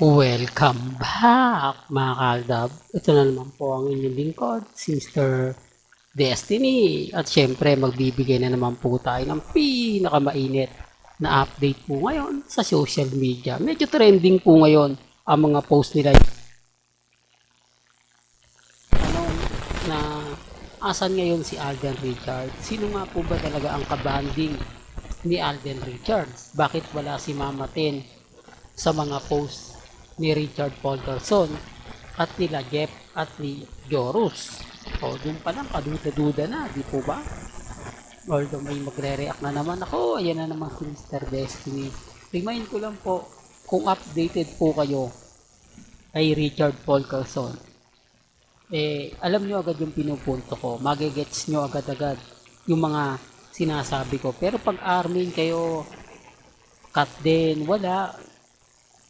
Welcome back mga kaldab. Ito na naman po ang inyong lingkod, si Mr. Destiny. At syempre magbibigay na naman po tayo ng pinakamainit na update po ngayon sa social media. Medyo trending po ngayon ang mga post nila. Na asan ngayon si Alden Richards? Sino nga po ba talaga ang kabanding ni Alden Richards? Bakit wala si Mama Ten sa mga post ni Richard Polterson at nila Jeff at ni Jorus? O dun pa lang kaduda-duda na, di po ba? Although may magre-react na naman ako, ayan na naman si Mr. Destiny. Remind ko lang po, kung updated po kayo kay Richard Polterson, alam nyo agad yung pinupunto ko, magigets nyo agad-agad yung mga sinasabi ko. Pero pag Armin kayo, Kat din, wala.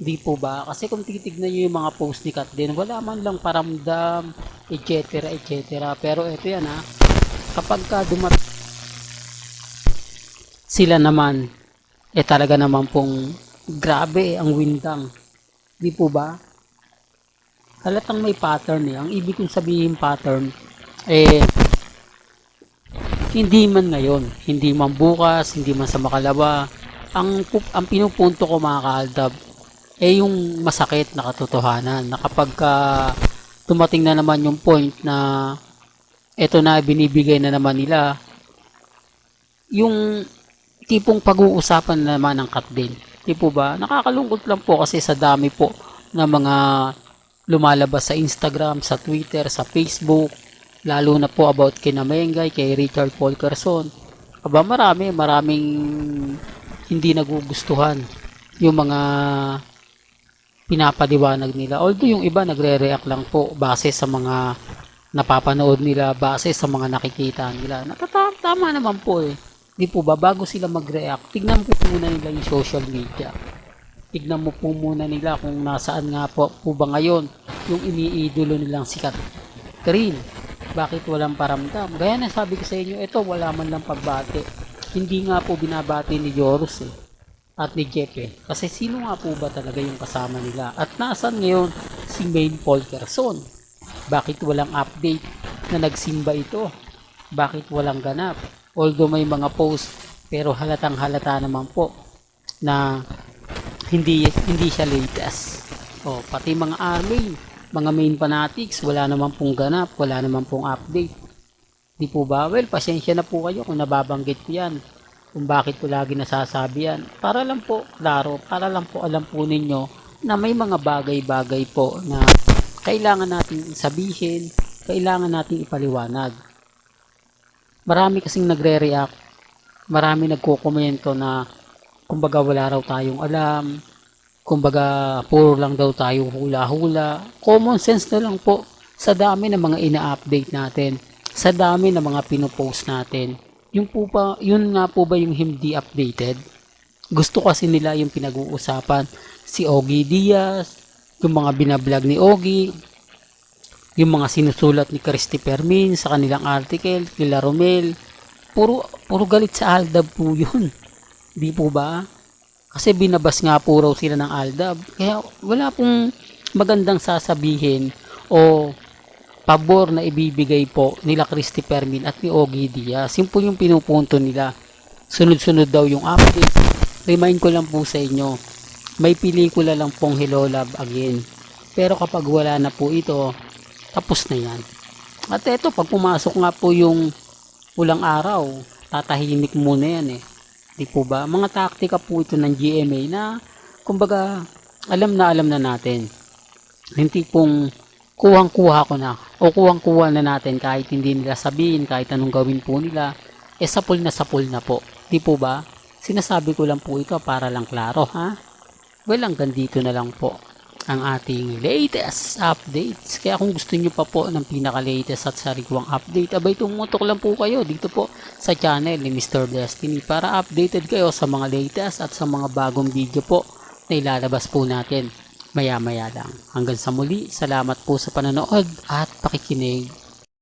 Di po ba? Kasi kung titignan nyo yung mga post ni Kat din, wala man lang paramdam, etc. etc. Pero ito yan ha, kapag ka sila naman, talaga naman pong grabe ang windang. Di po ba? Halatang may pattern eh. Ang ibig kong sabihin pattern, hindi man ngayon, hindi man bukas, hindi man sa makalawa. Ang pinupunto ko mga kaaldab, yung masakit na katotohanan na kapag tumating na naman yung point na eto na binibigay na naman nila, yung tipong pag-uusapan na naman ng Kat din. Di po ba? Nakakalungkot lang po kasi sa dami po na mga lumalabas sa Instagram, sa Twitter, sa Facebook, lalo na po about kina Mengay, kay Richard Polterson. Aba maraming hindi nagugustuhan yung mga pinapaliwanag nila. Although yung iba nagre-react lang po base sa mga napapanood nila, base sa mga nakikita nila. Tama naman po eh. Di po ba? Bago sila mag-react, tignan po muna nila yung social media. Tignan mo po muna nila kung nasaan nga po ba ngayon yung iniidolo nilang si Catherine. Bakit walang paramdam? Gaya na sabi ko sa inyo, ito wala man lang pagbati. Hindi nga po binabati ni Jorus at ni Jeff Kasi sino nga po ba talaga yung kasama nila? At nasaan ngayon si Maine Polterson? Bakit walang update na nagsimba ito? Bakit walang ganap? Although may mga post, pero halatang halata naman po na hindi siya latest. Pati mga army, mga main fanatics, wala naman pong ganap, wala naman pong update. Di po ba? Well, pasensya na po kayo kung nababanggit ko yan. Kung bakit ko lagi nasasabi yan. Para lang po klaro, para lang po alam po ninyo na may mga bagay-bagay po na kailangan natin sabihin, kailangan natin ipaliwanag. Marami kasing nagre-react, marami nagko-komento na kumbaga wala raw tayong alam, kumbaga puro lang daw tayo hula-hula. Common sense na lang po sa dami ng mga ina-update natin, sa dami ng mga pinopost natin. Yun nga po ba yung hindi updated? Gusto kasi nila yung pinag-uusapan si Ogie Diaz, yung mga binablog ni Ogie, yung mga sinusulat ni Christopher Min sa kanilang article, kila Romel, puro galit sa Aldab po yun. Di po ba? Kasi binabas nga po raw sila ng Aldab. Kaya wala pong magandang sasabihin o pabor na ibibigay po nila Christopher Min at ni Ogie Diaz. Yun po yung pinupunto nila. Sunod-sunod daw yung update. Remind ko lang po sa inyo, may pelikula lang pong Hello Love Again. Pero kapag wala na po ito, tapos na yan. At eto, pag pumasok nga po yung ulang araw, tatahimik muna yan Di po ba? Mga taktika po ito ng GMA na kumbaga alam na natin. Hindi pong kuhang-kuha ko na o kuhang-kuha na natin kahit hindi nila sabihin, kahit anong gawin po nila, sapul na po. Di po ba? Sinasabi ko lang po ito para lang klaro ha. Well, hanggang dito na lang po ang ating latest updates. Kaya kung gusto nyo pa po ng pinaka-latest at sariwang update, abay tumutok lang po kayo dito po sa channel ni Mr. Destiny para updated kayo sa mga latest at sa mga bagong video po na ilalabas po natin maya-maya lang. Hanggang sa muli, salamat po sa panonood at pakikinig.